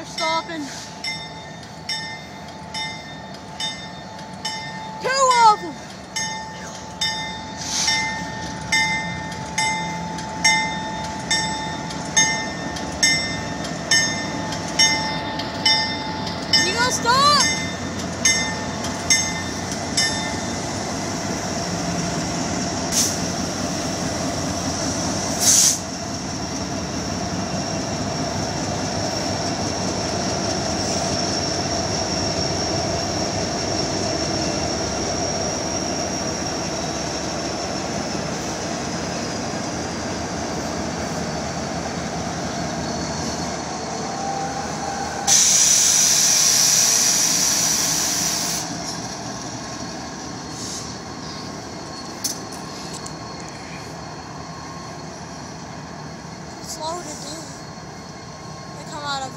stopping. Two of them. You gonna stop? It's loaded, dude. They come out of